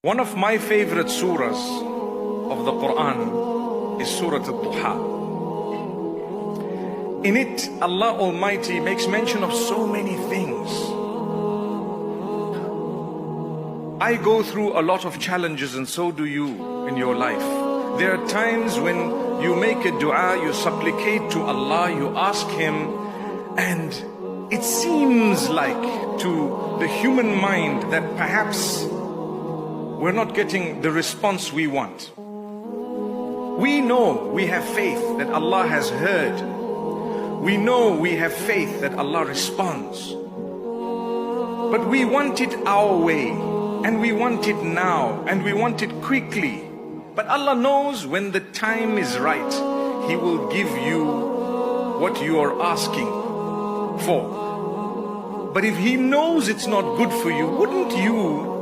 One of my favorite surahs of the Quran is Surah Al-Duha. In it, Allah Almighty makes mention of so many things. I go through a lot of challenges, and so do you in your life. There are times when you make a dua, you supplicate to Allah, you ask Him, and it seems like to the human mind that perhaps we're not getting the response we want. We know we have faith that Allah has heard. We know we have faith that Allah responds. But we want it our way, and we want it now, and we want it quickly. But Allah knows when the time is right, He will give you what you are asking for. But if He knows it's not good for you, wouldn't you